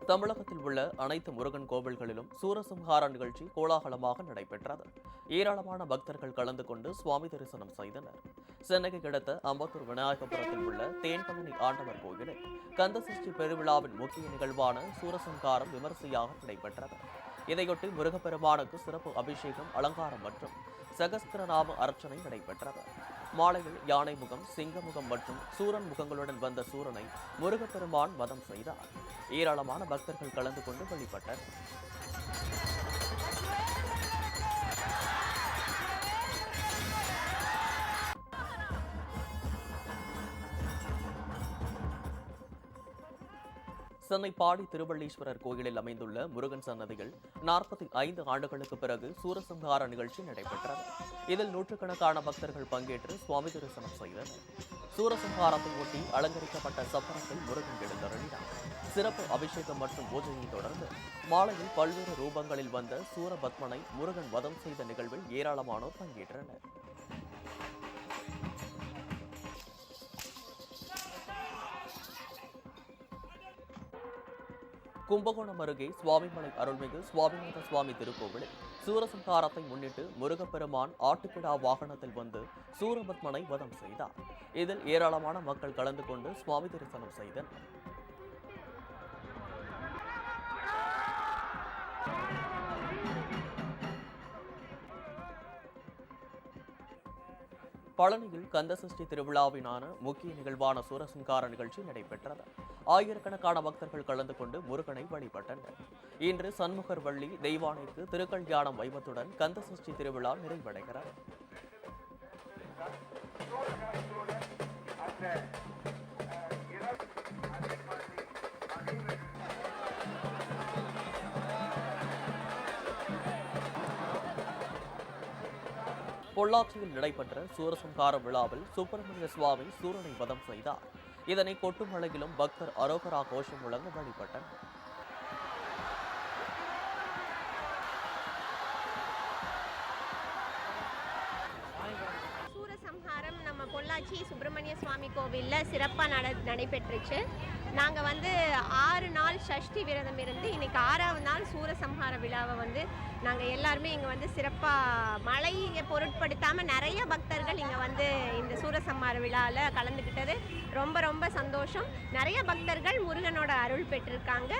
தமிழகத்தில் உள்ள அனைத்து முருகன் கோவில்களிலும் சூரசம்ஹார நிகழ்ச்சி கோலாகலமாக நடைபெற்றது. ஏராளமான பக்தர்கள் கலந்து கொண்டு சுவாமி தரிசனம் செய்தனர். சென்னையை அடுத்த அம்பத்தூர் விநாயகபுரத்தில் உள்ள தேன்பழனி ஆண்டவர் கோயிலில் கந்தசஷ்டி பெருவிழாவின் முக்கிய நிகழ்வான சூரசம்ஹாரம் விமரிசையாக நடைபெற்றது. இதையொட்டி முருகப்பெருமானுக்கு சிறப்பு அபிஷேகம், அலங்காரம் மற்றும் சகஸ்திரநாம அர்ச்சனை நடைபெற்றது. மாலையில் யானை முகம், சிங்கமுகம் மற்றும் சூரன் முகங்களுடன் வந்த சூரனை முருகப்பெருமான் வதம் செய்தார். ஏராளமான பக்தர்கள் கலந்து கொண்டு வழிபட்டனர். சென்னை பாடி திருவள்ளீஸ்வரர் கோயிலில் அமைந்துள்ள முருகன் சன்னதியில் 45 ஆண்டுகளுக்கு பிறகு சூரசம்ஹார நிகழ்ச்சி நடைபெற்றது. இதில் நூற்றுக்கணக்கான பக்தர்கள் பங்கேற்று சுவாமி தரிசனம் செய்தனர். சூரசம்ஹாரத்தை ஒட்டி அலங்கரிக்கப்பட்ட சப்பரத்தில் முருகன் எழுந்தருளினார். சிறப்பு அபிஷேகம் மற்றும் பூஜையை தொடர்ந்து மாலையில் பல்வேறு ரூபங்களில் வந்த சூரபத்மனை முருகன் வதம் செய்த நிகழ்வில் ஏராளமானோர் பங்கேற்றனர். கும்பகோணம் அருகே சுவாமிமலை அருள்மிகு சுவாமிநாத சுவாமி திருக்கோவிலில் சூரசம்ஹாரத்தை முன்னிட்டு முருகப்பெருமான் ஆட்டுக்கிடா வாகனத்தில் வந்து சூரபத்மனை வதம் செய்தார். இதில் ஏராளமான மக்கள் கலந்து கொண்டு சுவாமி தரிசனம் செய்தனர். பழனியில் கந்தசஷ்டி திருவிழாவினான முக்கிய நிகழ்வான சூரசம்ஹார நிகழ்ச்சி நடைபெற்றது. ஆயிரக்கணக்கான பக்தர்கள் கலந்து கொண்டு முருகனை வழிபட்டனர். இன்று சண்முகர் வள்ளி தெய்வானைக்கு திருக்கல்யாணம் வைபத்துடன் கந்தசஷ்டி திருவிழா நிறைவடைகிறது. பொள்ளாச்சியில் நடைபெற்ற சூரசம்ஹார விழாவில் சுப்பிரமணிய சுவாமி சூரனை வதம் செய்தார். இதனை கொட்டுமலையிலும் பக்தர் அரோகரா கோஷம் முழங்க வழிபட்டனர். சூரசம்ஹாரம் நம்ம பொள்ளாச்சி சுப்பிரமணிய சுவாமி கோவிலில் சிறப்பாக நடைபெற்றுச்சு. நாங்கள் 6 நாள் சஷ்டி விரதம் இருந்து இன்னைக்கு 6வது நாள் சூரசம்ஹார விழாவை நாங்கள் எல்லாருமே இங்கே சிறப்பாக மழையை பொருட்படுத்தாமல் நிறைய பக்தர்கள் இங்கே இந்த சூரசம்ஹார விழாவில் கலந்துக்கிட்டது ரொம்ப ரொம்ப சந்தோஷம். நிறைய பக்தர்கள் முருகனோட அருள் பெற்றிருக்காங்க.